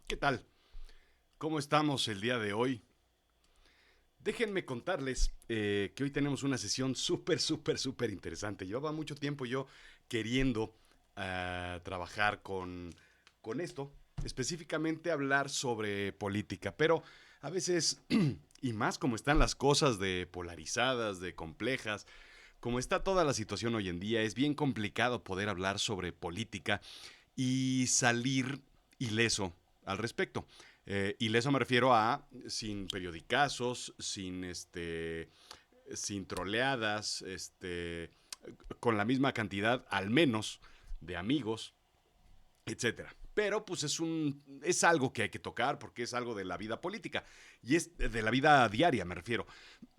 ¿Qué tal? ¿Cómo estamos el día de hoy? Déjenme contarles que hoy tenemos una sesión súper interesante. Llevaba mucho tiempo yo queriendo trabajar con esto, específicamente hablar sobre política, pero a veces, y más como están las cosas de polarizadas, de complejas, como está toda la situación hoy en día, es bien complicado poder hablar sobre política y salir ileso al respecto. Ileso me refiero a sin periodicazos, sin troleadas, con la misma cantidad, al menos, de amigos, etcétera. Pero pues es algo que hay que tocar porque es algo de la vida política y es de la vida diaria, me refiero.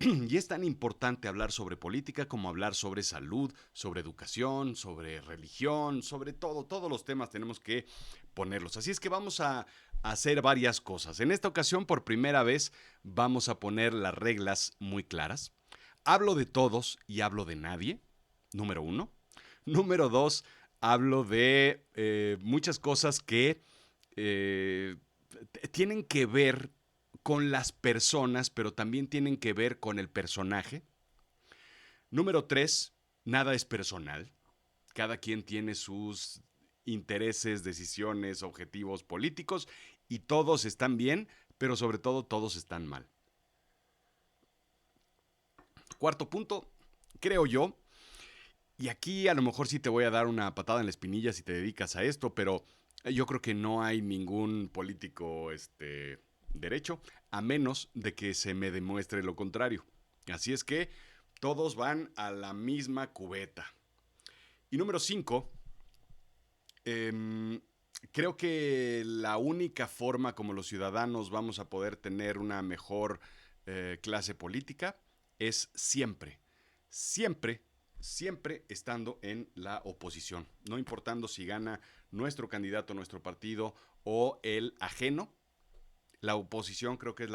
Y es tan importante hablar sobre política como hablar sobre salud, sobre educación, sobre religión, sobre todo, todos los temas tenemos que ponerlos. Así es que vamos a hacer varias cosas. En esta ocasión, por primera vez, vamos a poner las reglas muy claras. Hablo de todos y hablo de nadie, número uno. Número dos, hablo de muchas cosas que eh, tienen que ver con las personas, pero también tienen que ver con el personaje. Número tres, nada es personal. Cada quien tiene sus intereses, decisiones, objetivos políticos y todos están bien, pero sobre todo todos están mal. Cuarto punto, creo yo, y aquí a lo mejor sí te voy a dar una patada en la espinilla si te dedicas a esto, pero yo creo que no hay ningún político derecho, a menos de que se me demuestre lo contrario. Así es que todos van a la misma cubeta. Y número 5, eh, creo que la única forma como los ciudadanos vamos a poder tener una mejor clase política es siempre, siempre estando en la oposición. No importando si gana nuestro candidato, nuestro partido o el ajeno, la oposición creo que es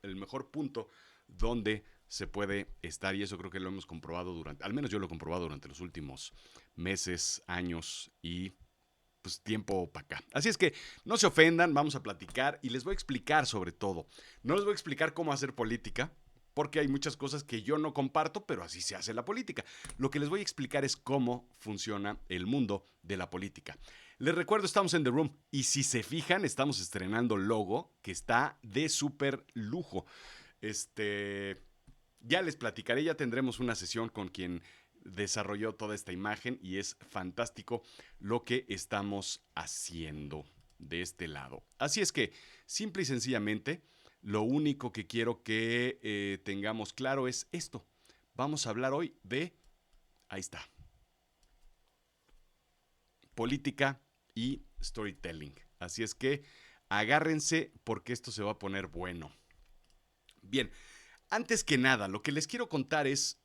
el mejor punto donde se puede estar y eso creo que lo hemos comprobado al menos yo lo he comprobado durante los últimos meses, años y pues tiempo para acá. Así es que no se ofendan, vamos a platicar y les voy a explicar sobre todo. No les voy a explicar cómo hacer política, porque hay muchas cosas que yo no comparto, pero así se hace la política. Lo que les voy a explicar es cómo funciona el mundo de la política. Les recuerdo, estamos en The Room y si se fijan, estamos estrenando logo que está de súper lujo. Este, ya les platicaré, ya tendremos una sesión con quien desarrolló toda esta imagen y es fantástico lo que estamos haciendo de este lado. Así es que, simple y sencillamente, lo único que quiero que tengamos claro es esto. Vamos a hablar hoy de, ahí está, política y storytelling. Así es que agárrense porque esto se va a poner bueno. Bien, antes que nada, lo que les quiero contar es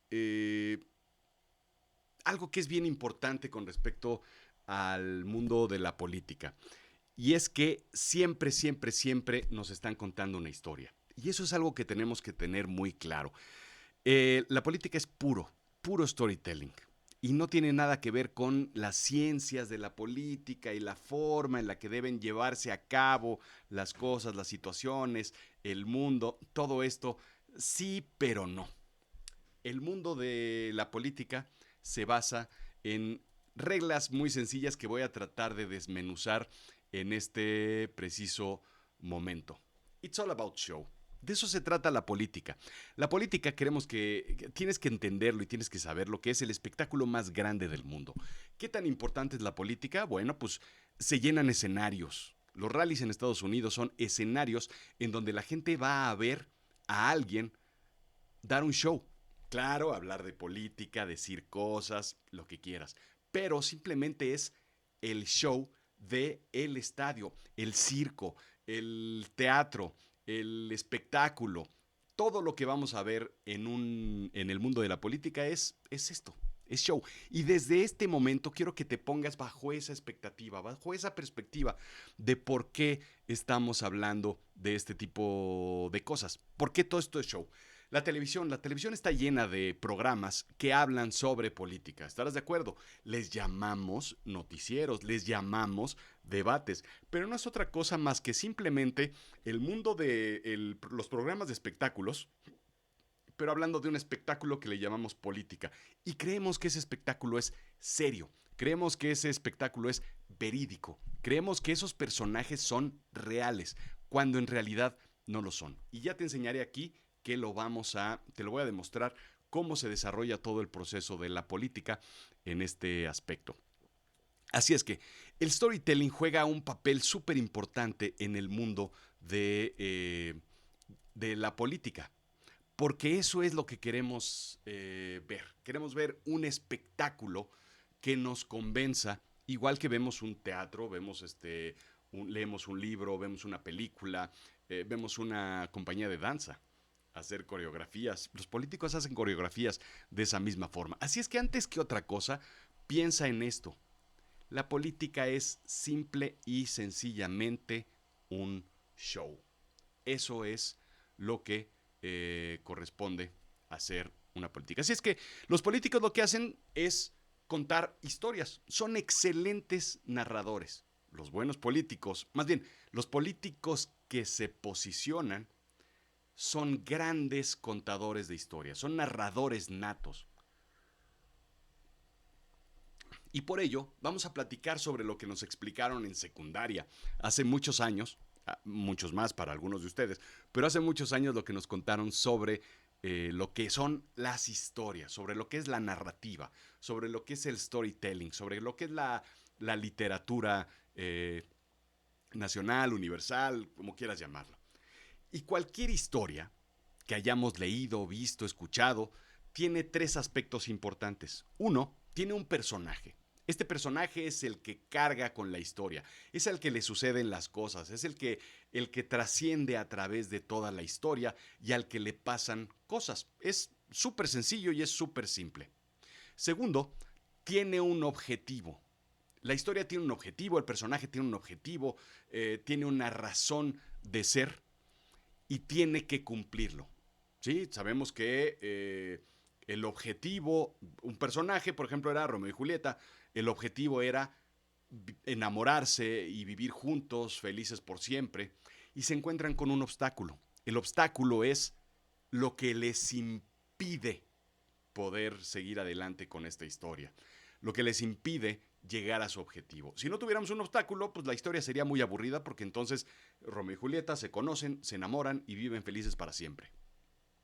algo que es bien importante con respecto al mundo de la política. Y es que siempre nos están contando una historia. Y eso es algo que tenemos que tener muy claro. La política es puro storytelling. Y no tiene nada que ver con las ciencias de la política y la forma en la que deben llevarse a cabo las cosas, las situaciones, el mundo, todo esto. Sí, pero no. El mundo de la política se basa en reglas muy sencillas que voy a tratar de desmenuzar en este preciso momento. It's all about show. De eso se trata la política. La política queremos que tienes que entenderlo y tienes que saber lo que es el espectáculo más grande del mundo. ¿Qué tan importante es la política? Bueno, pues se llenan escenarios. Los rallies en Estados Unidos son escenarios en donde la gente va a ver a alguien dar un show. Claro, hablar de política, decir cosas, lo que quieras, pero simplemente es el show de el estadio, el circo, el teatro, el espectáculo. Todo lo que vamos a ver en el mundo de la política es esto, es show. Y desde este momento quiero que te pongas bajo esa expectativa, bajo esa perspectiva de por qué estamos hablando de este tipo de cosas. ¿Por qué todo esto es show? La televisión está llena de programas que hablan sobre política. ¿Estarás de acuerdo? Les llamamos noticieros, les llamamos debates, pero no es otra cosa más que simplemente el mundo de los programas de espectáculos, pero hablando de un espectáculo que le llamamos política. Y creemos que ese espectáculo es serio, creemos que ese espectáculo es verídico, creemos que esos personajes son reales, cuando en realidad no lo son. Y ya te enseñaré aquí que te lo voy a demostrar cómo se desarrolla todo el proceso de la política en este aspecto. Así es que el storytelling juega un papel súper importante en el mundo de la política, porque eso es lo que queremos ver. Queremos ver un espectáculo que nos convenza, igual que vemos un teatro, leemos un libro, vemos una película, vemos una compañía de danza hacer coreografías. Los políticos hacen coreografías de esa misma forma. Así es que antes que otra cosa, piensa en esto. La política es simple y sencillamente un show. Eso es lo que corresponde a hacer una política. Así es que los políticos lo que hacen es contar historias. Son excelentes narradores. Los buenos políticos, más bien, los políticos que se posicionan son grandes contadores de historias, son narradores natos. Y por ello vamos a platicar sobre lo que nos explicaron en secundaria hace muchos años, muchos más para algunos de ustedes, pero hace muchos años lo que nos contaron sobre lo que son las historias, sobre lo que es la narrativa, sobre lo que es el storytelling, sobre lo que es la literatura nacional, universal, como quieras llamarlo. Y cualquier historia que hayamos leído, visto, escuchado, tiene tres aspectos importantes. Uno, tiene un personaje. Este personaje es el que carga con la historia, es el que le suceden las cosas, es el que trasciende a través de toda la historia y al que le pasan cosas. Es súper sencillo y es súper simple. Segundo, tiene un objetivo. La historia tiene un objetivo, el personaje tiene un objetivo, tiene una razón de ser y tiene que cumplirlo. ¿Sí? Sabemos que el objetivo, un personaje, por ejemplo, era Romeo y Julieta, el objetivo era enamorarse y vivir juntos, felices por siempre, y se encuentran con un obstáculo. El obstáculo es lo que les impide poder seguir adelante con esta historia, lo que les impide llegar a su objetivo. Si no tuviéramos un obstáculo, pues la historia sería muy aburrida porque entonces Romeo y Julieta se conocen, se enamoran y viven felices para siempre.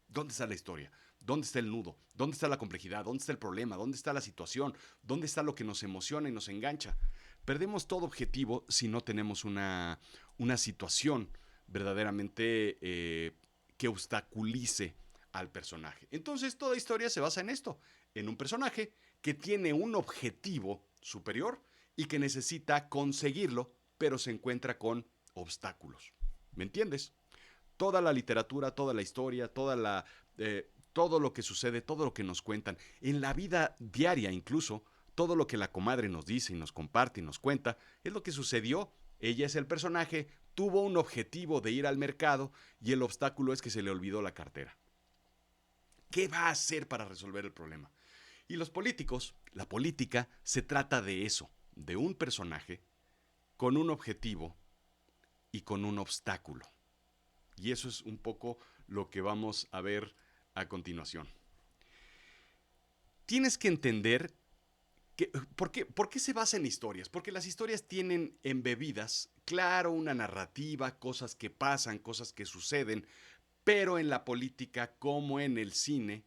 ¿Dónde está la historia? ¿Dónde está el nudo? ¿Dónde está la complejidad? ¿Dónde está el problema? ¿Dónde está la situación? ¿Dónde está lo que nos emociona y nos engancha? Perdemos todo objetivo si no tenemos una situación verdaderamente que obstaculice al personaje. Entonces toda historia se basa en esto, en un personaje que tiene un objetivo superior y que necesita conseguirlo, pero se encuentra con obstáculos. ¿Me entiendes? Toda la literatura, toda la historia, todo lo que sucede, todo lo que nos cuentan, en la vida diaria incluso, todo lo que la comadre nos dice y nos comparte y nos cuenta, es lo que sucedió. Ella es el personaje, tuvo un objetivo de ir al mercado y el obstáculo es que se le olvidó la cartera. ¿Qué va a hacer para resolver el problema? Y los políticos, la política, se trata de eso, de un personaje con un objetivo y con un obstáculo. Y eso es un poco lo que vamos a ver a continuación. Tienes que entender ¿por qué se basa en historias? Porque las historias tienen embebidas, claro, una narrativa, cosas que pasan, cosas que suceden, pero en la política como en el cine,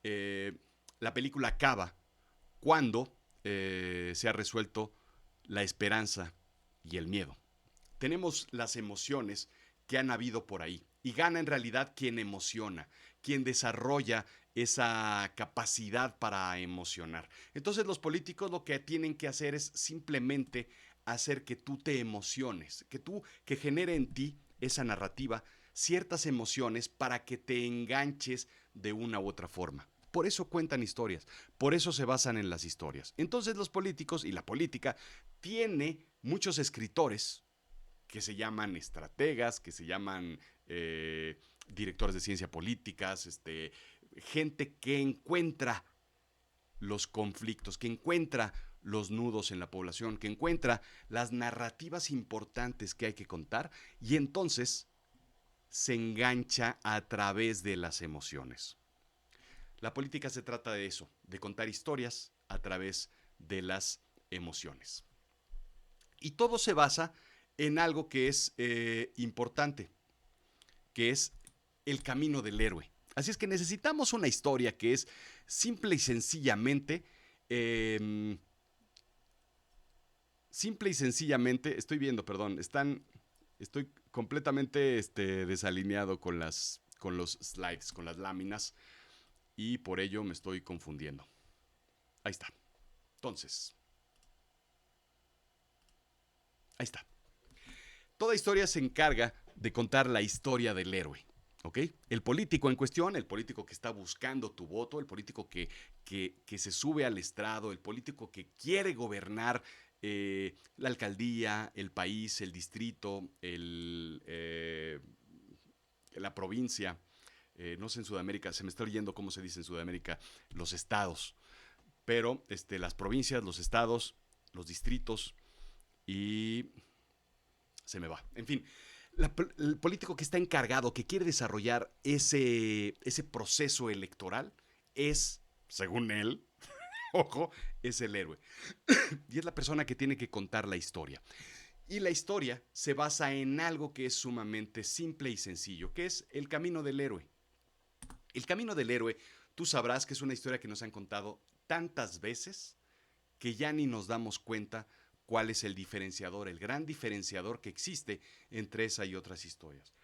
eh, la película acaba cuando se ha resuelto la esperanza y el miedo. Tenemos las emociones que han habido por ahí y gana en realidad quien emociona, quien desarrolla esa capacidad para emocionar. Entonces los políticos lo que tienen que hacer es simplemente hacer que tú te emociones, que genere en ti esa narrativa ciertas emociones para que te enganches de una u otra forma. Por eso cuentan historias, por eso se basan en las historias. Entonces los políticos y la política tiene muchos escritores que se llaman estrategas, que se llaman directores de ciencia políticas, gente que encuentra los conflictos, que encuentra los nudos en la población, que encuentra las narrativas importantes que hay que contar y entonces se engancha a través de las emociones. La política se trata de eso, de contar historias a través de las emociones. Y todo se basa en algo que es importante, que es el camino del héroe. Así es que necesitamos una historia que es simple y sencillamente, eh, estoy viendo, perdón, estoy completamente desalineado con los slides, con las láminas, y por ello me estoy confundiendo. Ahí está. Entonces, ahí está. Toda historia se encarga de contar la historia del héroe. ¿Ok? El político en cuestión, el político que está buscando tu voto, el político que se sube al estrado, el político que quiere gobernar la alcaldía, el país, el distrito, la provincia, no sé en Sudamérica, se me está oyendo cómo se dice en Sudamérica, los estados, pero las provincias, los estados, los distritos y se me va. En fin, el político que está encargado, que quiere desarrollar ese proceso electoral, es, según él, ojo, es el héroe. Y es la persona que tiene que contar la historia. Y la historia se basa en algo que es sumamente simple y sencillo, que es el camino del héroe. El camino del héroe, tú sabrás que es una historia que nos han contado tantas veces que ya ni nos damos cuenta cuál es el diferenciador, el gran diferenciador que existe entre esa y otras historias.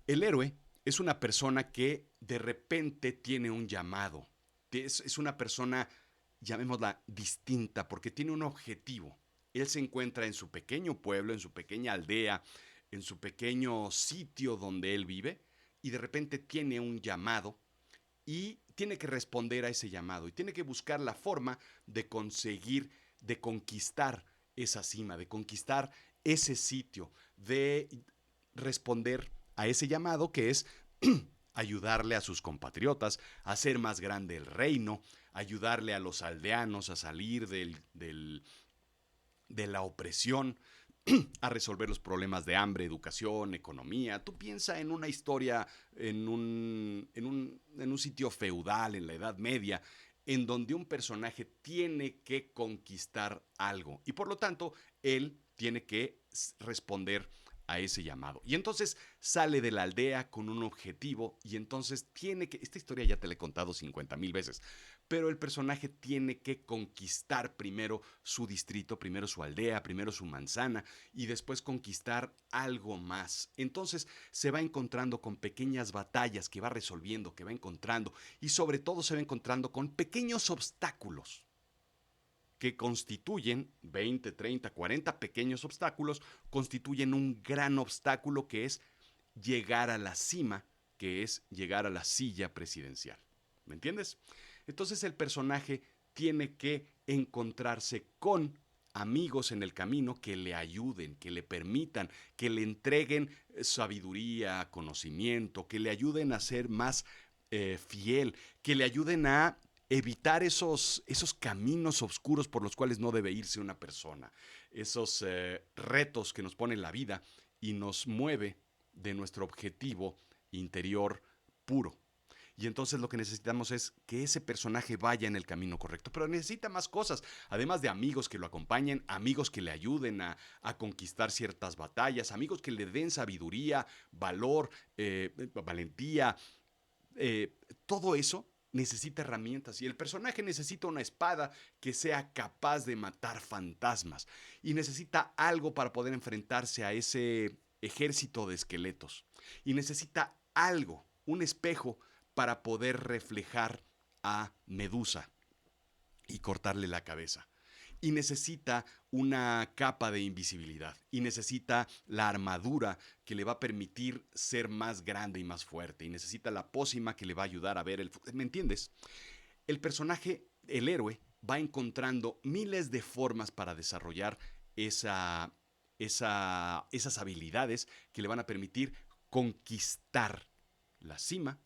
El héroe es una persona que de repente tiene un llamado. Es una persona, llamémosla, distinta, porque tiene un objetivo. Él se encuentra en su pequeño pueblo, en su pequeña aldea, en su pequeño sitio donde él vive, y de repente tiene un llamado y tiene que responder a ese llamado y tiene que buscar la forma de conseguir, de conquistar esa cima, de conquistar ese sitio, de responder a ese llamado que es ayudarle a sus compatriotas a hacer más grande el reino, ayudarle a los aldeanos a salir de la opresión, a resolver los problemas de hambre, educación, economía. Tú piensa en una historia, en un sitio feudal, en la Edad Media, en donde un personaje tiene que conquistar algo y por lo tanto él tiene que responder a ese llamado. Y entonces sale de la aldea con un objetivo y entonces tiene que, esta historia ya te la he contado 50,000 veces, pero el personaje tiene que conquistar primero su distrito, primero su aldea, primero su manzana y después conquistar algo más. Entonces se va encontrando con pequeñas batallas que va resolviendo, que va encontrando y sobre todo se va encontrando con pequeños obstáculos que constituyen 20, 30, 40 pequeños obstáculos, constituyen un gran obstáculo que es llegar a la cima, que es llegar a la silla presidencial. ¿Me entiendes? Entonces el personaje tiene que encontrarse con amigos en el camino que le ayuden, que le permitan, que le entreguen sabiduría, conocimiento, que le ayuden a ser más fiel, que le ayuden a evitar esos caminos oscuros por los cuales no debe irse una persona, esos retos que nos pone la vida y nos mueve de nuestro objetivo interior puro. Y entonces lo que necesitamos es que ese personaje vaya en el camino correcto. Pero necesita más cosas, además de amigos que lo acompañen, amigos que le ayuden a conquistar ciertas batallas, amigos que le den sabiduría, valor, valentía, todo eso necesita herramientas y el personaje necesita una espada que sea capaz de matar fantasmas y necesita algo para poder enfrentarse a ese ejército de esqueletos y necesita algo, un espejo para poder reflejar a Medusa y cortarle la cabeza. Y necesita una capa de invisibilidad. Y necesita la armadura que le va a permitir ser más grande y más fuerte. Y necesita la pócima que le va a ayudar a ver el... ¿Me entiendes? El personaje, el héroe, va encontrando miles de formas para desarrollar esas habilidades que le van a permitir conquistar la cima,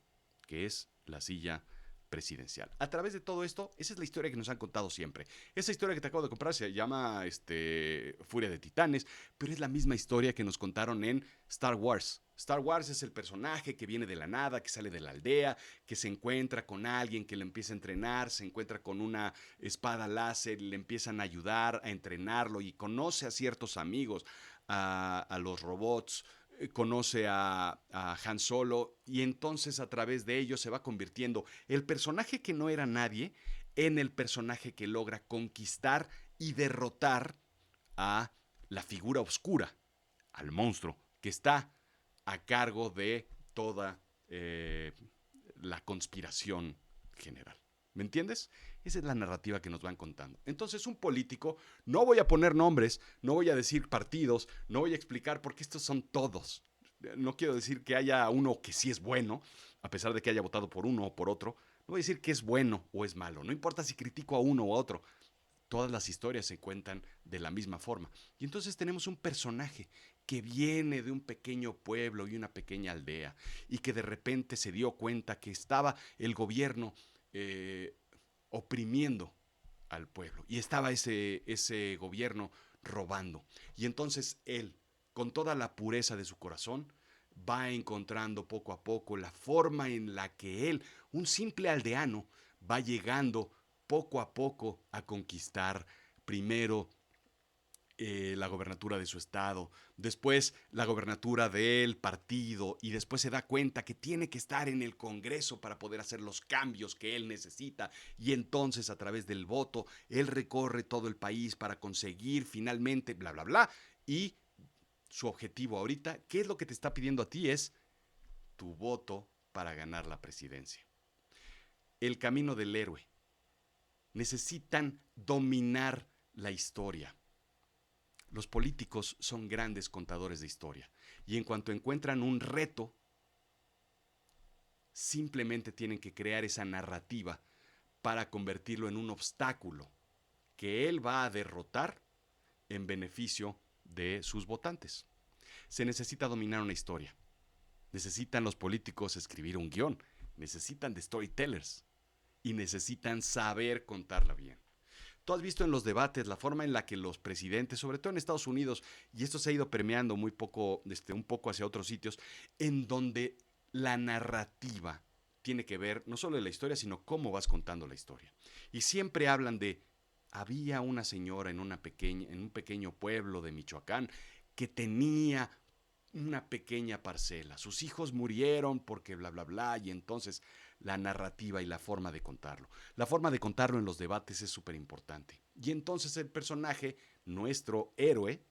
que es la silla presidencial. A través de todo esto, esa es la historia que nos han contado siempre. Esa historia que te acabo de comprar se llama Furia de Titanes, pero es la misma historia que nos contaron en Star Wars. Star Wars es el personaje que viene de la nada, que sale de la aldea, que se encuentra con alguien que le empieza a entrenar, se encuentra con una espada láser, le empiezan a ayudar a entrenarlo y conoce a ciertos amigos, a los robots, conoce a Han Solo y entonces a través de ello se va convirtiendo el personaje que no era nadie en el personaje que logra conquistar y derrotar a la figura oscura, al monstruo que está a cargo de toda la conspiración general. ¿Me entiendes? Esa es la narrativa que nos van contando. Entonces, un político, no voy a poner nombres, no voy a decir partidos, no voy a explicar porque estos son todos. No quiero decir que haya uno que sí es bueno, a pesar de que haya votado por uno o por otro. No voy a decir que es bueno o es malo. No importa si critico a uno o a otro. Todas las historias se cuentan de la misma forma. Y entonces tenemos un personaje que viene de un pequeño pueblo y una pequeña aldea y que de repente se dio cuenta que estaba el gobierno oprimiendo al pueblo y estaba ese gobierno robando. Y entonces él, con toda la pureza de su corazón, va encontrando poco a poco la forma en la que él, un simple aldeano, va llegando poco a poco a conquistar primero la gobernatura de su estado, después la gobernatura del partido y después se da cuenta que tiene que estar en el Congreso para poder hacer los cambios que él necesita y entonces a través del voto él recorre todo el país para conseguir finalmente bla bla bla y su objetivo ahorita, ¿qué es lo que te está pidiendo a ti? Es tu voto para ganar la presidencia. El camino del héroe. Necesitan dominar la historia. Los políticos son grandes contadores de historia y en cuanto encuentran un reto, simplemente tienen que crear esa narrativa para convertirlo en un obstáculo que él va a derrotar en beneficio de sus votantes. Se necesita dominar una historia. Necesitan los políticos escribir un guión. Necesitan de storytellers y necesitan saber contarla bien. Tú has visto en los debates la forma en la que los presidentes, sobre todo en Estados Unidos, y esto se ha ido permeando muy poco, un poco hacia otros sitios, en donde la narrativa tiene que ver no solo de la historia, sino cómo vas contando la historia. Y siempre hablan de, había una señora en un pequeño pueblo de Michoacán que tenía una pequeña parcela. Sus hijos murieron porque bla, bla, bla, y entonces la narrativa y la forma de contarlo. La forma de contarlo en los debates es súper importante. Y entonces el personaje, nuestro héroe,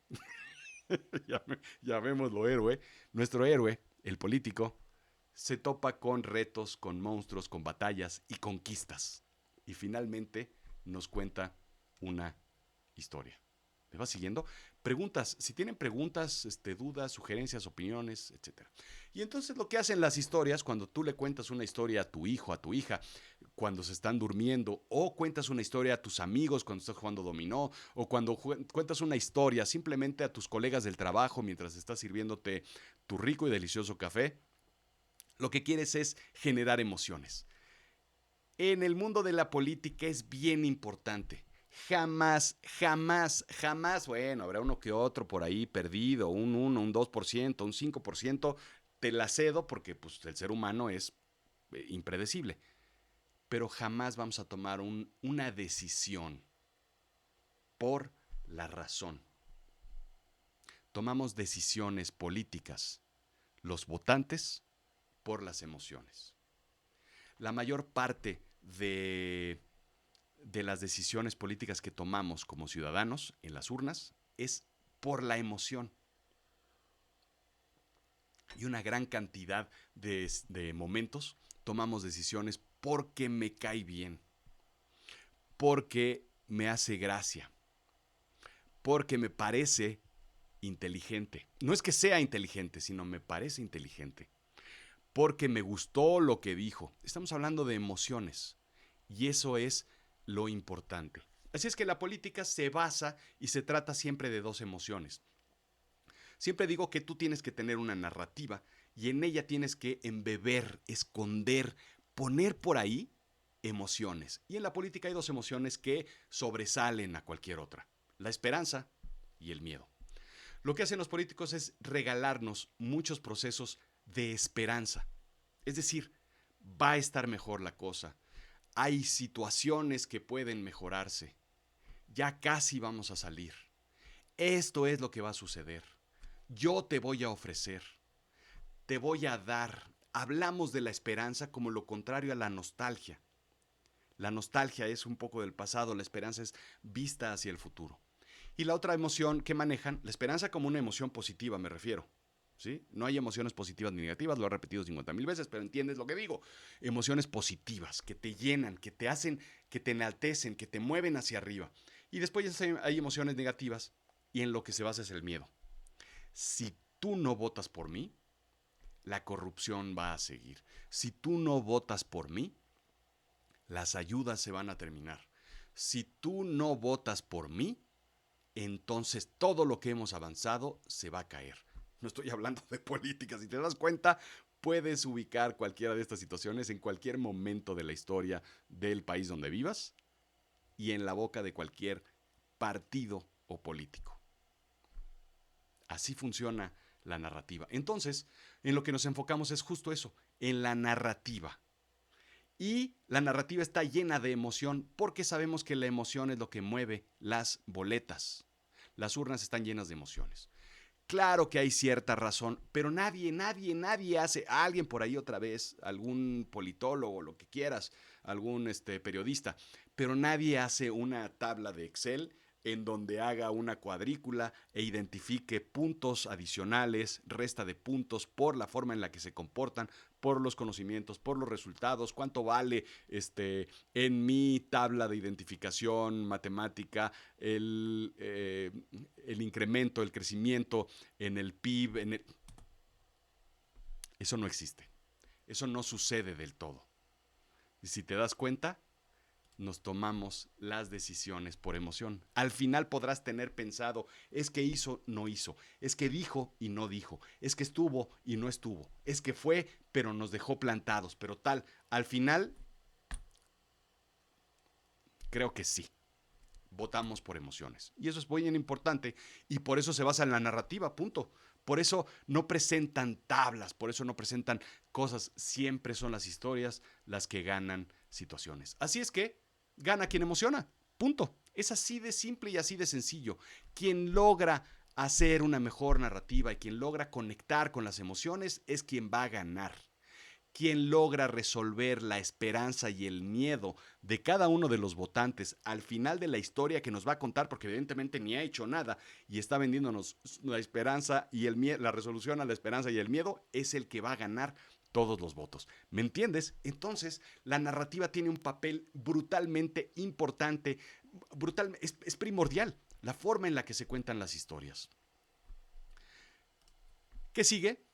llamémoslo héroe, nuestro héroe, el político, se topa con retos, con monstruos, con batallas y conquistas. Y finalmente nos cuenta una historia. ¿Me vas siguiendo? Preguntas, si tienen preguntas, dudas, sugerencias, opiniones, etcétera. Y entonces lo que hacen las historias, cuando tú le cuentas una historia a tu hijo, a tu hija, cuando se están durmiendo, o cuentas una historia a tus amigos cuando estás jugando dominó, o cuando cuentas una historia simplemente a tus colegas del trabajo mientras estás sirviéndote tu rico y delicioso café, lo que quieres es generar emociones. En el mundo de la política es bien importante. Jamás, jamás, jamás, bueno, habrá uno que otro por ahí perdido, un 1, un 2%, un 5%, te la cedo porque pues, el ser humano es impredecible. Pero jamás vamos a tomar una decisión por la razón. Tomamos decisiones políticas, los votantes, por las emociones. La mayor parte de las decisiones políticas que tomamos como ciudadanos en las urnas es por la emoción. Y una gran cantidad de momentos tomamos decisiones porque me cae bien, porque me hace gracia, porque me parece inteligente. No es que sea inteligente, sino me parece inteligente. Porque me gustó lo que dijo. Estamos hablando de emociones. Y eso es lo importante. Así es que la política se basa y se trata siempre de dos emociones. Siempre digo que tú tienes que tener una narrativa y en ella tienes que embeber, esconder, poner por ahí emociones. Y en la política hay dos emociones que sobresalen a cualquier otra: la esperanza y el miedo. Lo que hacen los políticos es regalarnos muchos procesos de esperanza. Es decir, va a estar mejor la cosa. Hay situaciones que pueden mejorarse. Ya casi vamos a salir. Esto es lo que va a suceder. Yo te voy a ofrecer. Te voy a dar. Hablamos de la esperanza como lo contrario a la nostalgia. La nostalgia es un poco del pasado, la esperanza es vista hacia el futuro. Y la otra emoción que manejan, la esperanza como una emoción positiva, me refiero. ¿Sí? No hay emociones positivas ni negativas, lo he repetido 50,000 veces, pero entiendes lo que digo. Emociones positivas, que te llenan, que te hacen, que te enaltecen, que te mueven hacia arriba. Y después hay emociones negativas y en lo que se basa es el miedo. Si tú no votas por mí, la corrupción va a seguir. Si tú no votas por mí, las ayudas se van a terminar. Si tú no votas por mí, entonces todo lo que hemos avanzado se va a caer. No estoy hablando de política. Si te das cuenta, puedes ubicar cualquiera de estas situaciones en cualquier momento de la historia del país donde vivas y en la boca de cualquier partido o político. Así funciona la narrativa. Entonces, en lo que nos enfocamos es justo eso, en la narrativa. Y la narrativa está llena de emoción porque sabemos que la emoción es lo que mueve las boletas. Las urnas están llenas de emociones. Claro que hay cierta razón, pero nadie hace, alguien por ahí otra vez, algún politólogo, lo que quieras, algún periodista, pero nadie hace una tabla de Excel en donde haga una cuadrícula e identifique puntos adicionales, resta de puntos por la forma en la que se comportan, por los conocimientos, por los resultados, cuánto vale en mi tabla de identificación matemática el incremento, el crecimiento en el PIB. Eso no existe. Eso no sucede del todo. Y si te das cuenta, nos tomamos las decisiones por emoción. Al final podrás tener pensado, es que hizo, no hizo, es que dijo y no dijo, es que estuvo y no estuvo, es que fue, pero nos dejó plantados, pero tal. Al final, creo que sí. Votamos por emociones. Y eso es muy importante y por eso se basa en la narrativa, punto. Por eso no presentan tablas, por eso no presentan cosas. Siempre son las historias las que ganan situaciones. Así es que gana quien emociona, punto. Es así de simple y así de sencillo. Quien logra hacer una mejor narrativa y quien logra conectar con las emociones es quien va a ganar. Quien logra resolver la esperanza y el miedo de cada uno de los votantes al final de la historia que nos va a contar, porque evidentemente ni ha hecho nada y está vendiéndonos la esperanza y el miedo, la resolución a la esperanza y el miedo, es el que va a ganar todos los votos. ¿Me entiendes? Entonces, la narrativa tiene un papel brutalmente importante, es primordial, la forma en la que se cuentan las historias. ¿Qué sigue?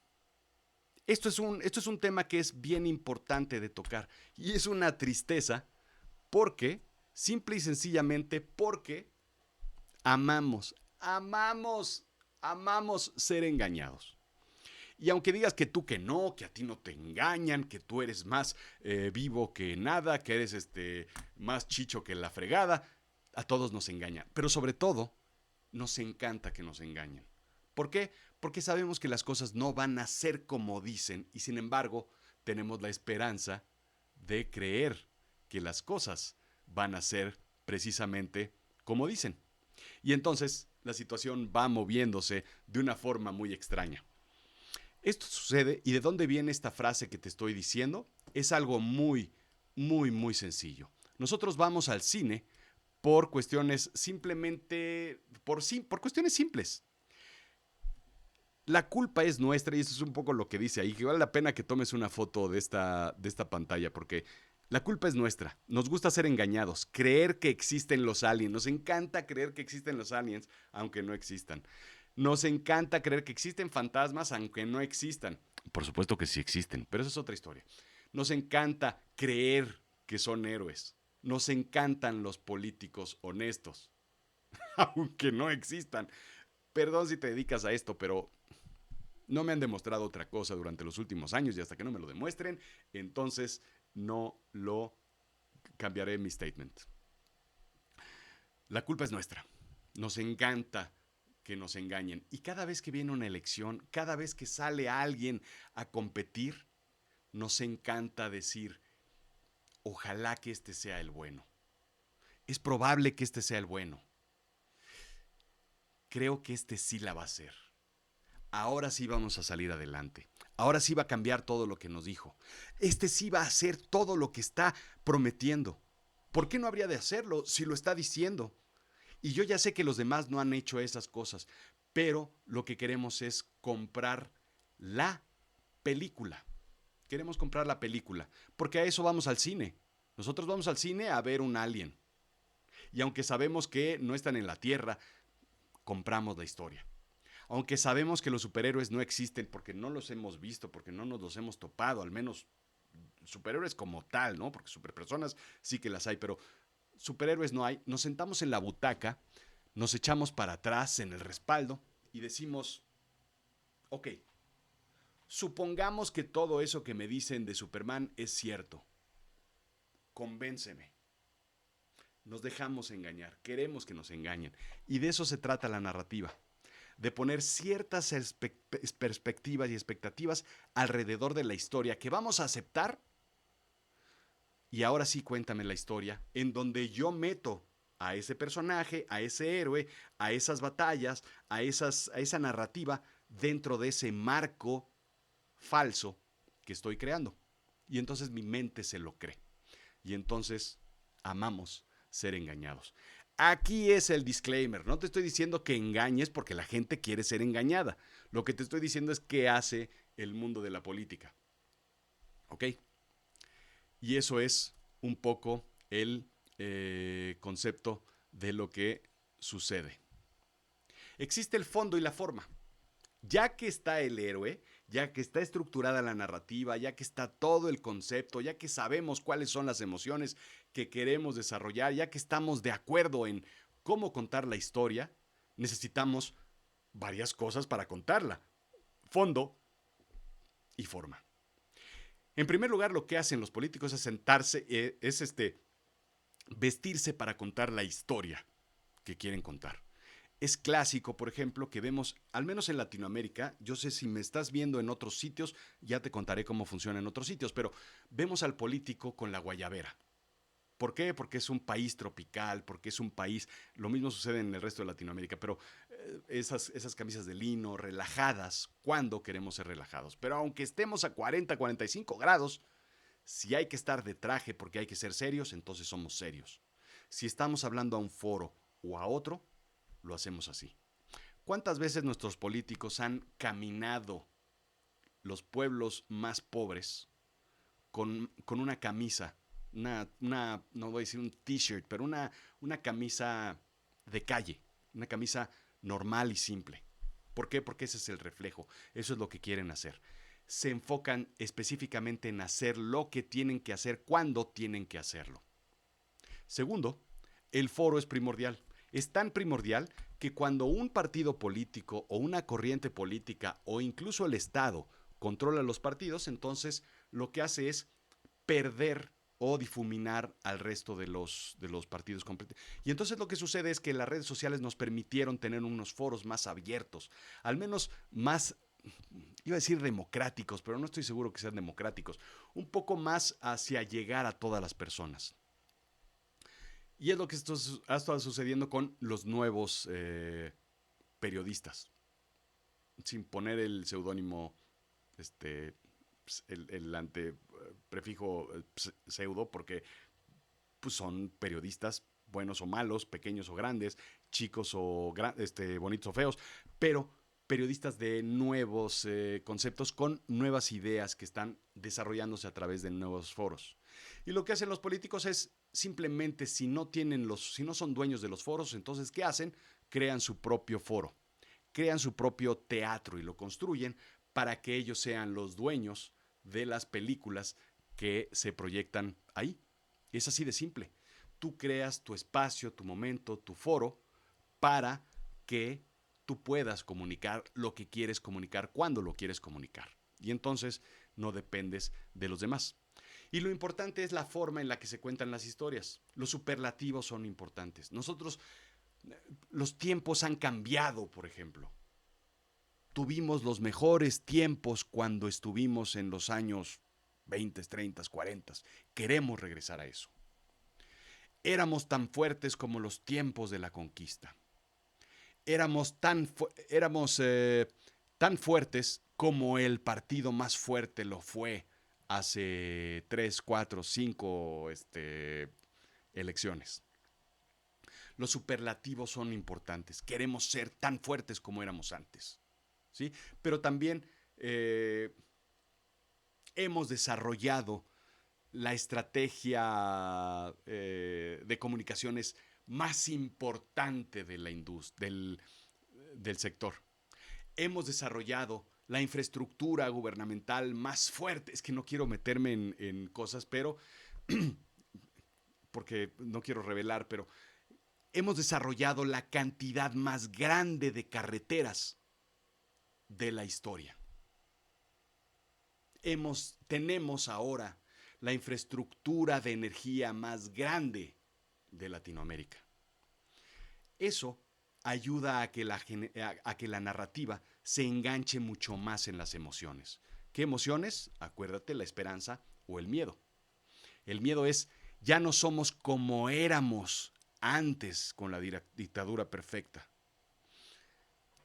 Esto es un tema que es bien importante de tocar y es una tristeza porque, simple y sencillamente, porque amamos ser engañados. Y aunque digas que tú que no, que a ti no te engañan, que tú eres más vivo que nada, que eres más chicho que la fregada, a todos nos engañan. Pero sobre todo, nos encanta que nos engañen. ¿Por qué? Porque sabemos que las cosas no van a ser como dicen y sin embargo tenemos la esperanza de creer que las cosas van a ser precisamente como dicen. Y entonces la situación va moviéndose de una forma muy extraña. Esto sucede, y de dónde viene esta frase que te estoy diciendo, es algo muy sencillo. Nosotros vamos al cine por cuestiones simplemente, por cuestiones simples. La culpa es nuestra y eso es un poco lo que dice ahí, que vale la pena que tomes una foto de esta pantalla porque la culpa es nuestra. Nos gusta ser engañados, creer que existen los aliens. Nos encanta creer que existen los aliens, aunque no existan. Nos encanta creer que existen fantasmas, aunque no existan. Por supuesto que sí existen, pero eso es otra historia. Nos encanta creer que son héroes. Nos encantan los políticos honestos, aunque no existan. perdón si te dedicas a esto, pero no me han demostrado otra cosa durante los últimos años y hasta que no me lo demuestren, entonces no lo cambiaré mi statement. La culpa es nuestra. Nos encanta que nos engañen. Y cada vez que viene una elección, cada vez que sale alguien a competir, nos encanta decir, ojalá que este sea el bueno. Es probable que este sea el bueno. Creo que este sí la va a hacer. Ahora sí vamos a salir adelante. Ahora sí va a cambiar todo lo que nos dijo. Este sí va a hacer todo lo que está prometiendo. ¿Por qué no habría de hacerlo si lo está diciendo? Y yo ya sé que los demás no han hecho esas cosas, pero lo que queremos es comprar la película. Queremos comprar la película, porque a eso vamos al cine. Nosotros vamos al cine a ver un alien. Y aunque sabemos que no están en la Tierra, compramos la historia. Aunque sabemos que los superhéroes no existen porque no los hemos visto, porque no nos los hemos topado, al menos superhéroes como tal, ¿no? Porque superpersonas sí que las hay, pero superhéroes no hay. Nos sentamos en la butaca, nos echamos para atrás en el respaldo y decimos, ok, supongamos que todo eso que me dicen de Superman es cierto. Convénceme. Nos dejamos engañar, queremos que nos engañen. Y de eso se trata la narrativa. De poner ciertas perspectivas y expectativas alrededor de la historia que vamos a aceptar. Y ahora sí cuéntame la historia en donde yo meto a ese personaje, a ese héroe, a esas batallas, a esa narrativa dentro de ese marco falso que estoy creando. Y entonces mi mente se lo cree. Y entonces amamos ser engañados. Aquí es el disclaimer. No te estoy diciendo que engañes porque la gente quiere ser engañada. Lo que te estoy diciendo es qué hace el mundo de la política. ¿Ok? Y eso es un poco el concepto de lo que sucede. Existe el fondo y la forma. Ya que está el héroe, ya que está estructurada la narrativa, ya que está todo el concepto, ya que sabemos cuáles son las emociones que queremos desarrollar, ya que estamos de acuerdo en cómo contar la historia, necesitamos varias cosas para contarla. Fondo y forma. En primer lugar, lo que hacen los políticos es sentarse, vestirse para contar la historia que quieren contar. Es clásico, por ejemplo, que vemos, al menos en Latinoamérica, yo sé si me estás viendo en otros sitios, ya te contaré cómo funciona en otros sitios, pero vemos al político con la guayabera. ¿Por qué? Porque es un país tropical, porque es un país, lo mismo sucede en el resto de Latinoamérica, pero esas camisas de lino relajadas, ¿cuándo queremos ser relajados? Pero aunque estemos a 40, 45 grados, si hay que estar de traje porque hay que ser serios, entonces somos serios. Si estamos hablando a un foro o a otro, lo hacemos así. ¿Cuántas veces nuestros políticos han caminado los pueblos más pobres con una camisa, no voy a decir un t-shirt, pero una camisa de calle, una camisa normal y simple? ¿Por qué? Porque ese es el reflejo, eso es lo que quieren hacer. Se enfocan específicamente en hacer lo que tienen que hacer cuando tienen que hacerlo. Segundo, el foro es primordial. Es tan primordial que cuando un partido político o una corriente política o incluso el Estado controla los partidos, entonces lo que hace es perder o difuminar al resto de los partidos. Y entonces lo que sucede es que las redes sociales nos permitieron tener unos foros más abiertos, al menos más, iba a decir democráticos, pero no estoy seguro que sean democráticos, un poco más hacia llegar a todas las personas. Y es lo que ha estado sucediendo con los nuevos periodistas, sin poner el seudónimo, el anteprefijo pseudo, porque pues, son periodistas buenos o malos, pequeños o grandes, chicos o bonitos o feos, pero periodistas de nuevos conceptos con nuevas ideas que están desarrollándose a través de nuevos foros. Y lo que hacen los políticos es simplemente, si no son dueños de los foros, entonces ¿qué hacen? Crean su propio foro, crean su propio teatro y lo construyen para que ellos sean los dueños de las películas que se proyectan ahí. Es así de simple. Tú creas tu espacio, tu momento, tu foro para que tú puedas comunicar lo que quieres comunicar cuando lo quieres comunicar. Y entonces no dependes de los demás. Y lo importante es la forma en la que se cuentan las historias. Los superlativos son importantes. Los tiempos han cambiado, por ejemplo. Tuvimos los mejores tiempos cuando estuvimos en los años 20, 30, 40. Queremos regresar a eso. Éramos tan fuertes como los tiempos de la conquista. Éramos tan fuertes como el partido más fuerte lo fue hace 3, 4, 5 elecciones. Los superlativos son importantes. Queremos ser tan fuertes como éramos antes, ¿sí? Pero también hemos desarrollado la estrategia de comunicaciones más importante de la del sector. Hemos desarrollado la infraestructura gubernamental más fuerte. Es que no quiero meterme en cosas, pero porque no quiero revelar, pero hemos desarrollado la cantidad más grande de carreteras de la historia. Tenemos ahora la infraestructura de energía más grande de Latinoamérica. Eso ayuda a que la narrativa se enganche mucho más en las emociones. ¿Qué emociones? Acuérdate, la esperanza o el miedo. El miedo es, ya no somos como éramos antes con la dictadura perfecta.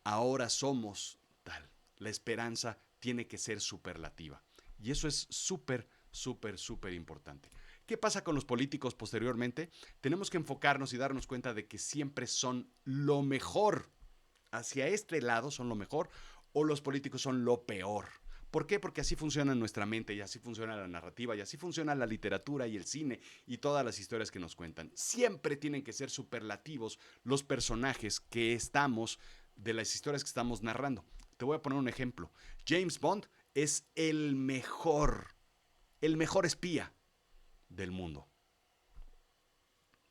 Ahora somos tal. La esperanza tiene que ser superlativa. Y eso es súper, súper, súper importante. ¿Qué pasa con los políticos posteriormente? Tenemos que enfocarnos y darnos cuenta de que siempre son lo mejor. Hacia este lado son lo mejor o los políticos son lo peor. ¿Por qué? Porque así funciona nuestra mente y así funciona la narrativa y así funciona la literatura y el cine y todas las historias que nos cuentan. Siempre tienen que ser superlativos los personajes de las historias que estamos narrando. Te voy a poner un ejemplo. James Bond es el mejor espía del mundo.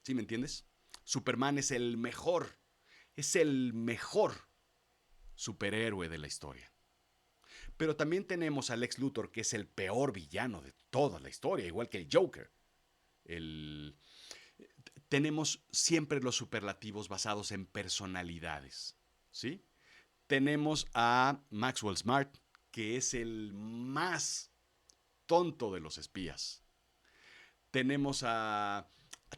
¿Sí me entiendes? Superman es el mejor superhéroe de la historia. Pero también tenemos a Lex Luthor, que es el peor villano de toda la historia, igual que el Joker. Tenemos siempre los superlativos basados en personalidades, ¿sí? Tenemos a Maxwell Smart, que es el más tonto de los espías. Tenemos a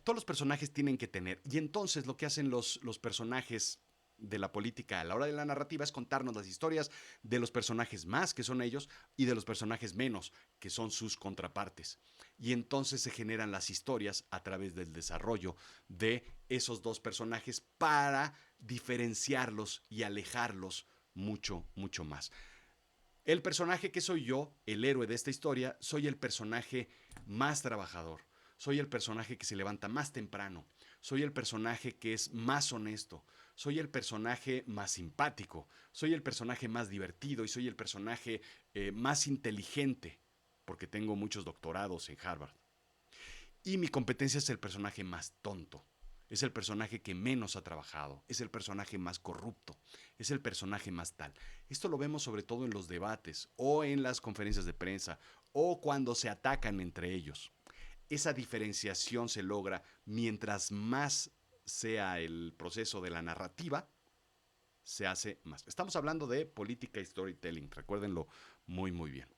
todos los personajes tienen que tener. Y entonces lo que hacen los personajes de la política a la hora de la narrativa es contarnos las historias de los personajes más, que son ellos, y de los personajes menos, que son sus contrapartes. Y entonces se generan las historias a través del desarrollo de esos dos personajes para diferenciarlos y alejarlos mucho, mucho más. El personaje que soy yo, el héroe de esta historia, soy el personaje más trabajador. Soy el personaje que se levanta más temprano. Soy el personaje que es más honesto. Soy el personaje más simpático. Soy el personaje más divertido y soy el personaje más inteligente, porque tengo muchos doctorados en Harvard. Y mi competencia es el personaje más tonto. Es el personaje que menos ha trabajado, es el personaje más corrupto, es el personaje más tal. Esto lo vemos sobre todo en los debates o en las conferencias de prensa o cuando se atacan entre ellos. Esa diferenciación se logra mientras más sea el proceso de la narrativa, se hace más. Estamos hablando de política y storytelling, recuérdenlo muy, muy bien.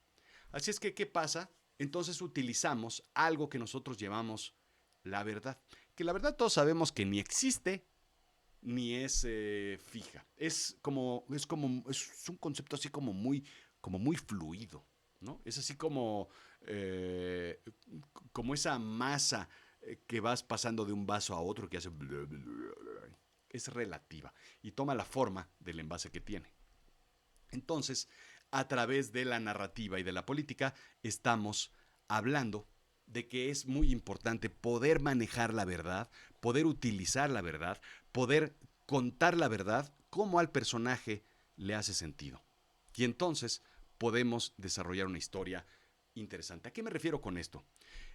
Así es que, ¿qué pasa? Entonces utilizamos algo que nosotros llamamos la verdad. Que la verdad todos sabemos que ni existe ni es fija. Es un concepto así como muy fluido, ¿no? Es así como esa masa que vas pasando de un vaso a otro que hace es relativa y toma la forma del envase que tiene. Entonces, a través de la narrativa y de la política, estamos hablando de que es muy importante poder manejar la verdad, poder utilizar la verdad, poder contar la verdad como al personaje le hace sentido. Y entonces podemos desarrollar una historia interesante. ¿A qué me refiero con esto?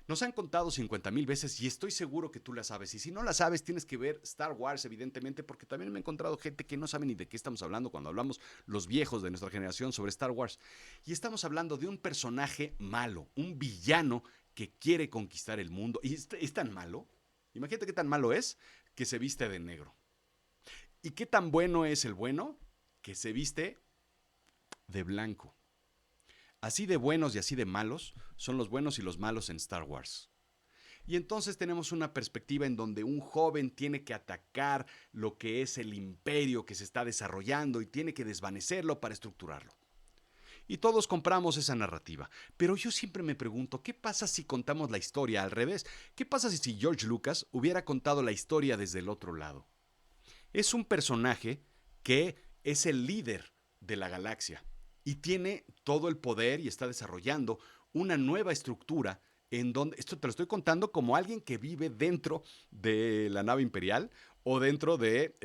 Nos han contado 50,000 veces y estoy seguro que tú la sabes. Y si no la sabes, tienes que ver Star Wars, evidentemente, porque también me he encontrado gente que no sabe ni de qué estamos hablando cuando hablamos los viejos de nuestra generación sobre Star Wars. Y estamos hablando de un personaje malo, un villano que quiere conquistar el mundo. Y es tan malo, imagínate qué tan malo es, que se viste de negro. ¿Y qué tan bueno es el bueno? Que se viste de blanco. Así de buenos y así de malos son los buenos y los malos en Star Wars. Y entonces tenemos una perspectiva en donde un joven tiene que atacar lo que es el imperio que se está desarrollando y tiene que desvanecerlo para estructurarlo. Y todos compramos esa narrativa. Pero yo siempre me pregunto, ¿qué pasa si contamos la historia al revés? ¿Qué pasa si George Lucas hubiera contado la historia desde el otro lado? Es un personaje que es el líder de la galaxia y tiene todo el poder y está desarrollando una nueva estructura en donde, esto te lo estoy contando como alguien que vive dentro de la nave imperial o dentro de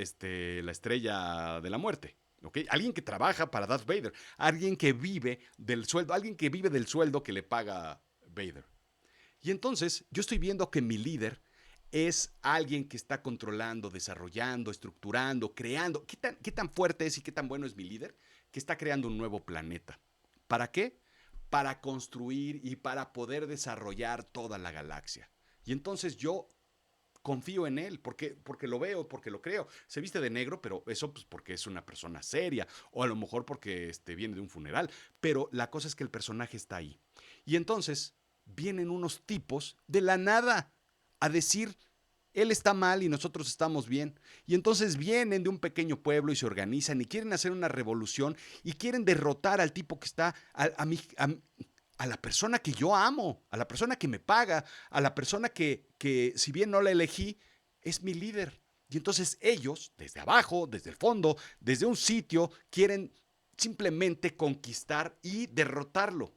la estrella de la muerte. ¿Okay? Alguien que trabaja para Darth Vader, alguien que vive del sueldo que le paga Vader. Y entonces yo estoy viendo que mi líder es alguien que está controlando, desarrollando, estructurando, creando. ¿Qué tan fuerte es y qué tan bueno es mi líder? Que está creando un nuevo planeta. ¿Para qué? Para construir y para poder desarrollar toda la galaxia. Y entonces yo confío en él, porque lo veo, porque lo creo. Se viste de negro, pero eso pues porque es una persona seria, o a lo mejor porque viene de un funeral. Pero la cosa es que el personaje está ahí. Y entonces vienen unos tipos de la nada a decir, él está mal y nosotros estamos bien. Y entonces vienen de un pequeño pueblo y se organizan y quieren hacer una revolución y quieren derrotar al tipo que está, a la persona que yo amo, a la persona que me paga, a la persona que si bien no la elegí, es mi líder. Y entonces ellos, desde abajo, desde el fondo, desde un sitio, quieren simplemente conquistar y derrotarlo.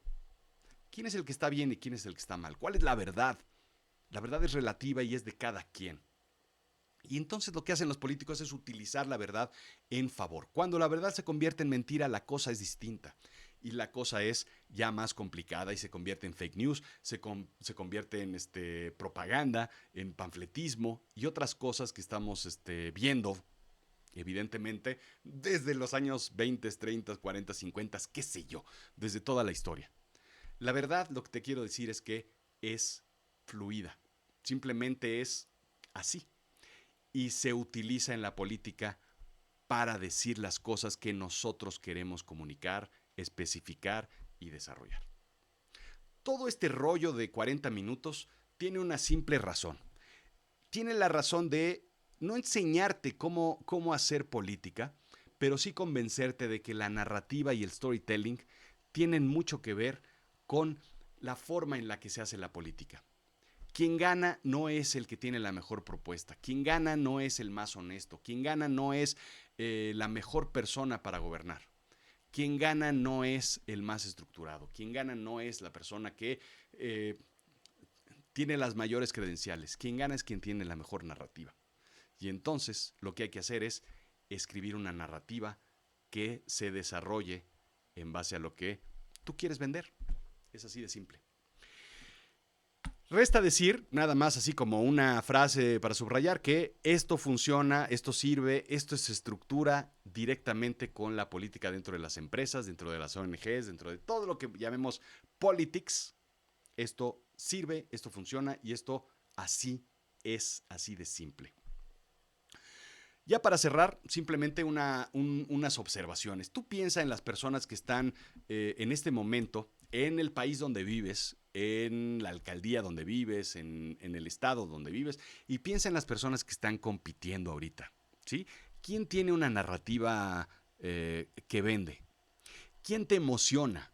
¿Quién es el que está bien y quién es el que está mal? ¿Cuál es la verdad? La verdad es relativa y es de cada quien. Y entonces lo que hacen los políticos es utilizar la verdad en favor. Cuando la verdad se convierte en mentira, la cosa es distinta. Y la cosa es ya más complicada y se convierte en fake news, se convierte en propaganda, en panfletismo y otras cosas que estamos viendo, evidentemente, desde los años 20, 30, 40, 50, qué sé yo, desde toda la historia. La verdad, lo que te quiero decir es que es fluida. Simplemente es así. Y se utiliza en la política para decir las cosas que nosotros queremos comunicar, especificar y desarrollar. Todo este rollo de 40 minutos tiene una simple razón. Tiene la razón de no enseñarte cómo hacer política, pero sí convencerte de que la narrativa y el storytelling tienen mucho que ver con la forma en la que se hace la política. Quien gana no es el que tiene la mejor propuesta. Quien gana no es el más honesto. Quien gana no es la mejor persona para gobernar. Quien gana no es el más estructurado. Quien gana no es la persona que tiene las mayores credenciales. Quien gana es quien tiene la mejor narrativa. Y entonces lo que hay que hacer es escribir una narrativa que se desarrolle en base a lo que tú quieres vender. Es así de simple. Resta decir, nada más así como una frase para subrayar, que esto funciona, esto sirve, esto se estructura directamente con la política dentro de las empresas, dentro de las ONGs, dentro de todo lo que llamemos politics. Esto sirve, esto funciona y esto así es, así de simple. Ya para cerrar, simplemente unas observaciones. Tú piensa en las personas que están en este momento en el país donde vives, en la alcaldía donde vives, en el estado donde vives, y piensa en las personas que están compitiendo ahorita, ¿sí? ¿Quién tiene una narrativa que vende? ¿Quién te emociona?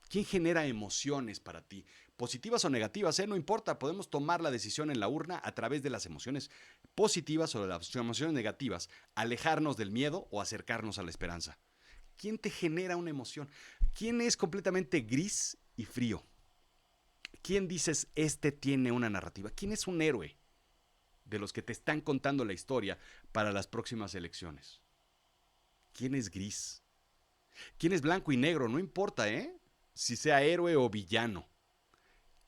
¿Quién genera emociones para ti? Positivas o negativas, no importa, podemos tomar la decisión en la urna a través de las emociones positivas o de las emociones negativas, alejarnos del miedo o acercarnos a la esperanza. ¿Quién te genera una emoción? ¿Quién es completamente gris y frío? ¿Quién dices, tiene una narrativa? ¿Quién es un héroe de los que te están contando la historia para las próximas elecciones? ¿Quién es gris? ¿Quién es blanco y negro? No importa, si sea héroe o villano.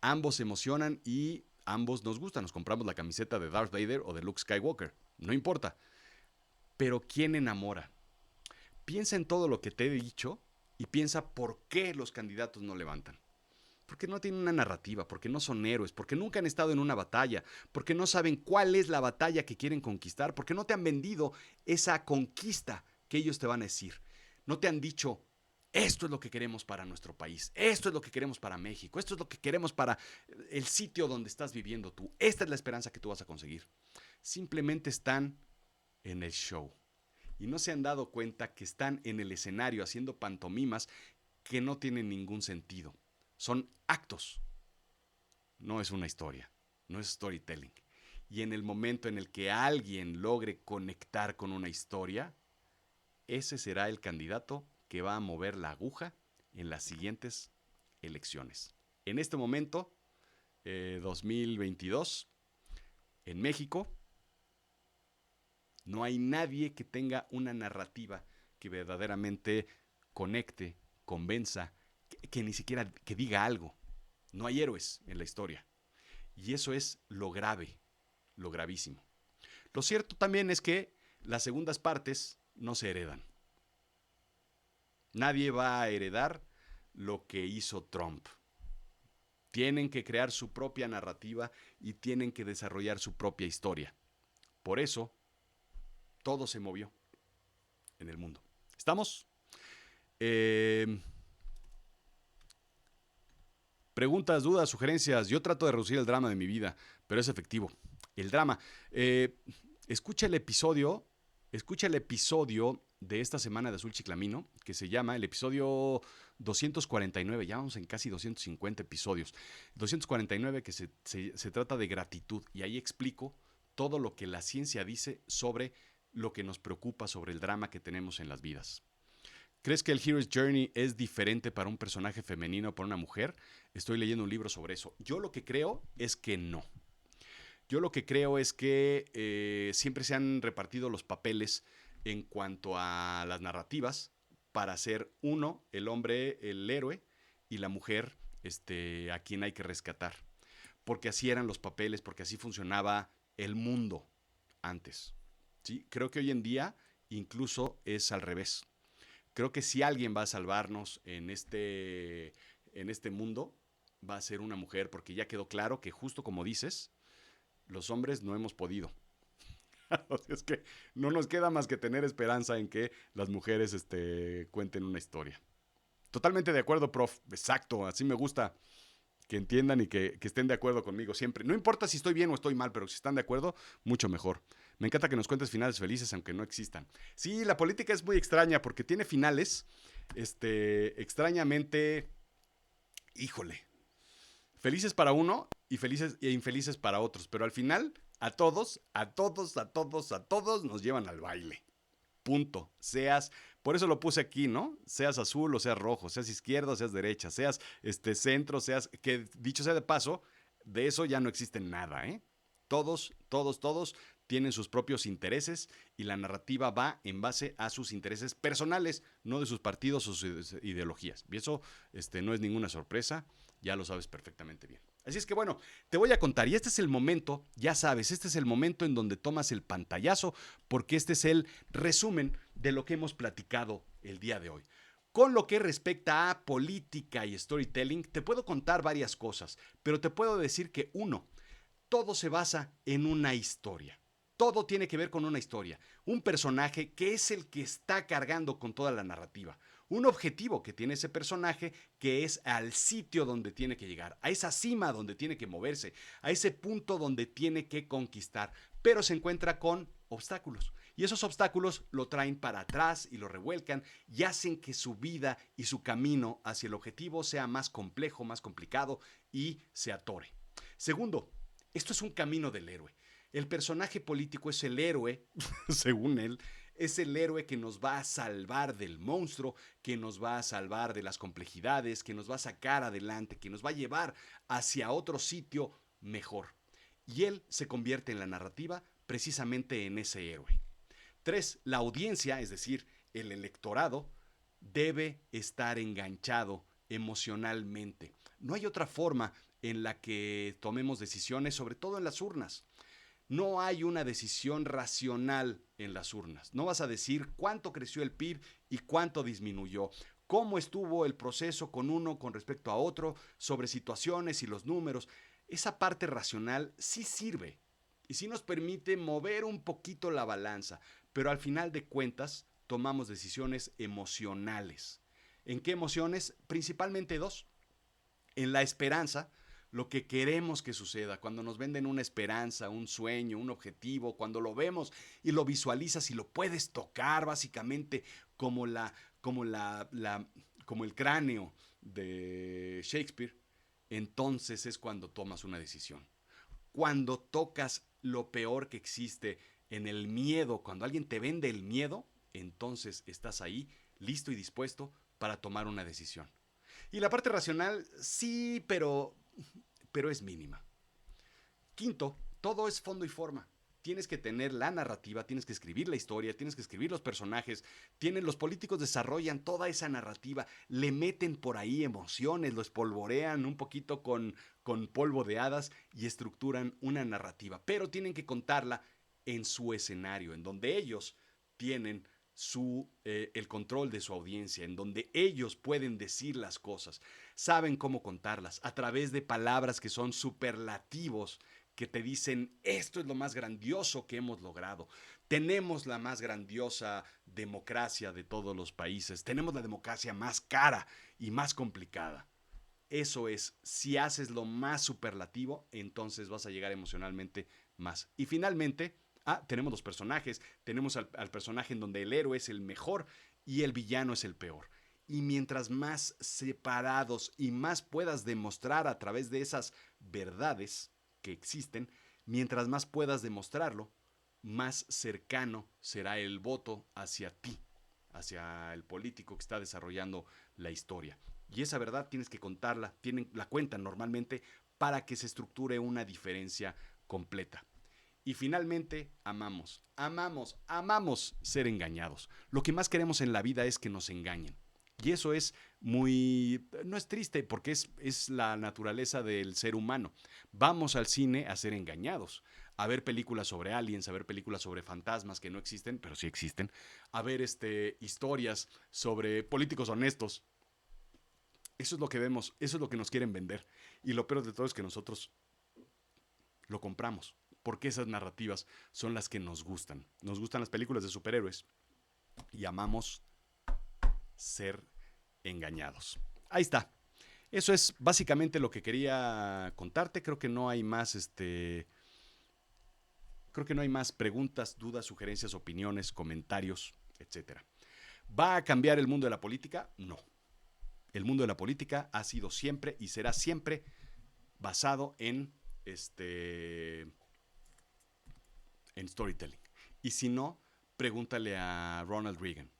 Ambos se emocionan y ambos nos gustan. Nos compramos la camiseta de Darth Vader o de Luke Skywalker. No importa. Pero ¿quién enamora? Piensa en todo lo que te he dicho y piensa por qué los candidatos no levantan. Porque no tienen una narrativa, porque no son héroes, porque nunca han estado en una batalla, porque no saben cuál es la batalla que quieren conquistar, porque no te han vendido esa conquista que ellos te van a decir. No te han dicho, esto es lo que queremos para nuestro país, esto es lo que queremos para México, esto es lo que queremos para el sitio donde estás viviendo tú. Esta es la esperanza que tú vas a conseguir. Simplemente están en el show. Y no se han dado cuenta que están en el escenario haciendo pantomimas que no tienen ningún sentido. Son actos. No es una historia. No es storytelling. Y en el momento en el que alguien logre conectar con una historia, ese será el candidato que va a mover la aguja en las siguientes elecciones. En este momento, 2022, en México, no hay nadie que tenga una narrativa que verdaderamente conecte, convenza, que ni siquiera que diga algo. No hay héroes en la historia. Y eso es lo grave, lo gravísimo. Lo cierto también es que las segundas partes no se heredan. Nadie va a heredar lo que hizo Trump. Tienen que crear su propia narrativa y tienen que desarrollar su propia historia. Por eso, todo se movió en el mundo. ¿Estamos? Preguntas, dudas, sugerencias. Yo trato de reducir el drama de mi vida, pero es efectivo. El drama. Escucha el episodio de esta semana de Azul Chiclamino, que se llama el episodio 249. Ya vamos en casi 250 episodios. 249 que se trata de gratitud. Y ahí explico todo lo que la ciencia dice sobre lo que nos preocupa, sobre el drama que tenemos en las vidas. ¿Crees que el Hero's Journey es diferente para un personaje femenino o para una mujer? Estoy leyendo un libro sobre eso. Yo lo que creo es que no. Yo lo que creo es que siempre se han repartido los papeles en cuanto a las narrativas para ser uno, el hombre, el héroe, y la mujer, a quien hay que rescatar. Porque así eran los papeles, porque así funcionaba el mundo antes. ¿Sí? Creo que hoy en día incluso es al revés. Creo que si alguien va a salvarnos en este mundo, va a ser una mujer, porque ya quedó claro que justo como dices, los hombres no hemos podido. O sea, es que no nos queda más que tener esperanza en que las mujeres cuenten una historia. Totalmente de acuerdo, prof. Exacto, así me gusta que entiendan y que estén de acuerdo conmigo siempre. No importa si estoy bien o estoy mal, pero si están de acuerdo, mucho mejor. Me encanta que nos cuentes finales felices, aunque no existan. Sí, la política es muy extraña porque tiene finales, extrañamente, híjole, felices para uno y felices e infelices para otros, pero al final a todos nos llevan al baile. Punto. Por eso lo puse aquí, ¿no? Seas azul o seas rojo, seas izquierda o seas derecha, seas centro, que dicho sea de paso, de eso ya no existe nada, ¿eh? Todos tienen sus propios intereses y la narrativa va en base a sus intereses personales, no de sus partidos o sus ideologías. Y eso no es ninguna sorpresa, ya lo sabes perfectamente bien. Así es que bueno, te voy a contar, y este es el momento, ya sabes, este es el momento en donde tomas el pantallazo, porque este es el resumen de lo que hemos platicado el día de hoy. Con lo que respecta a política y storytelling, te puedo contar varias cosas, pero te puedo decir que todo se basa en una historia. Todo tiene que ver con una historia. Un personaje que es el que está cargando con toda la narrativa. Un objetivo que tiene ese personaje que es al sitio donde tiene que llegar, a esa cima donde tiene que moverse, a ese punto donde tiene que conquistar, pero se encuentra con obstáculos. Y esos obstáculos lo traen para atrás y lo revuelcan y hacen que su vida y su camino hacia el objetivo sea más complejo, más complicado y se atore. Segundo, esto es un camino del héroe. El personaje político es el héroe, según él, es el héroe que nos va a salvar del monstruo, que nos va a salvar de las complejidades, que nos va a sacar adelante, que nos va a llevar hacia otro sitio mejor. Y él se convierte en la narrativa precisamente en ese héroe. 3. La audiencia, es decir, el electorado, debe estar enganchado emocionalmente. No hay otra forma en la que tomemos decisiones, sobre todo en las urnas. No hay una decisión racional en las urnas. No vas a decir cuánto creció el PIB y cuánto disminuyó. Cómo estuvo el proceso con uno con respecto a otro, sobre situaciones y los números. Esa parte racional sí sirve y sí nos permite mover un poquito la balanza, pero al final de cuentas tomamos decisiones emocionales. ¿En qué emociones? Principalmente dos. En la esperanza, lo que queremos que suceda, cuando nos venden una esperanza, un sueño, un objetivo, cuando lo vemos y lo visualizas y lo puedes tocar básicamente como como el cráneo de Shakespeare, entonces es cuando tomas una decisión. Cuando tocas lo peor que existe en el miedo, cuando alguien te vende el miedo, entonces estás ahí listo y dispuesto para tomar una decisión. Y la parte racional, sí, pero es mínima. Quinto, todo es fondo y forma. Tienes que tener la narrativa, tienes que escribir la historia, tienes que escribir los personajes. Los políticos desarrollan toda esa narrativa, le meten por ahí emociones, lo espolvorean un poquito con polvo de hadas y estructuran una narrativa. Pero tienen que contarla en su escenario, en donde ellos tienen el control de su audiencia, en donde ellos pueden decir las cosas, saben cómo contarlas, a través de palabras que son superlativos, que te dicen, esto es lo más grandioso que hemos logrado. Tenemos la más grandiosa democracia de todos los países, tenemos la democracia más cara y más complicada. Eso es, si haces lo más superlativo, entonces vas a llegar emocionalmente más. Y finalmente, tenemos los personajes. Tenemos al personaje en donde el héroe es el mejor y el villano es el peor. Y mientras más separados y más puedas demostrar a través de esas verdades que existen, mientras más puedas demostrarlo, más cercano será el voto hacia ti, hacia el político que está desarrollando la historia. Y esa verdad tienes que contarla, la cuentan normalmente para que se estructure una diferencia completa. Y finalmente, amamos ser engañados. Lo que más queremos en la vida es que nos engañen. Y eso es no es triste porque es la naturaleza del ser humano. Vamos al cine a ser engañados, a ver películas sobre aliens, a ver películas sobre fantasmas que no existen, pero sí existen, a ver historias sobre políticos honestos. Eso es lo que vemos, eso es lo que nos quieren vender. Y lo peor de todo es que nosotros lo compramos, porque esas narrativas son las que nos gustan. Nos gustan las películas de superhéroes y amamos ser engañados. Ahí está. Eso es básicamente lo que quería contarte. Creo que no hay más, creo que no hay más preguntas, dudas, sugerencias, opiniones, comentarios, etcétera. ¿Va a cambiar el mundo de la política? No. El mundo de la política ha sido siempre y será siempre basado en storytelling. Y si no, pregúntale a Ronald Reagan.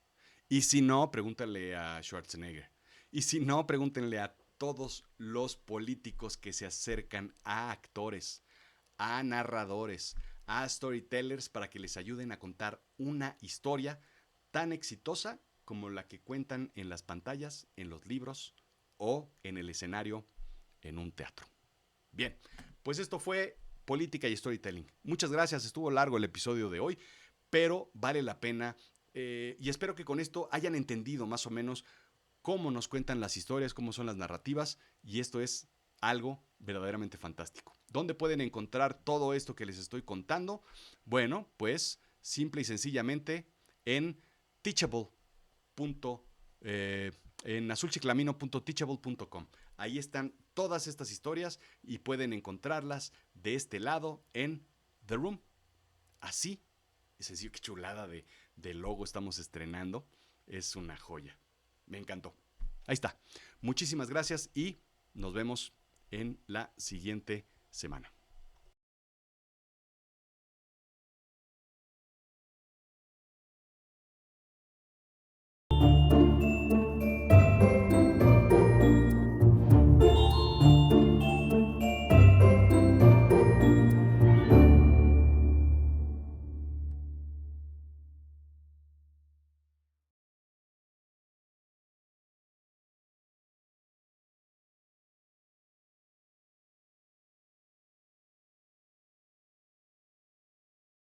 Y si no, pregúntale a Schwarzenegger. Y si no, pregúntenle a todos los políticos que se acercan a actores, a narradores, a storytellers para que les ayuden a contar una historia tan exitosa como la que cuentan en las pantallas, en los libros o en el escenario en un teatro. Bien, pues esto fue Política y Storytelling. Muchas gracias, estuvo largo el episodio de hoy, pero vale la pena y espero que con esto hayan entendido más o menos cómo nos cuentan las historias, cómo son las narrativas, y esto es algo verdaderamente fantástico. ¿Dónde pueden encontrar todo esto que les estoy contando? Bueno, pues simple y sencillamente en Teachable. En azulchiclamino.teachable.com. Ahí están todas estas historias y pueden encontrarlas de este lado en The Room. Así, es decir, qué chulada de logo estamos estrenando. Es una joya. Me encantó. Ahí está. Muchísimas gracias y nos vemos en la siguiente semana.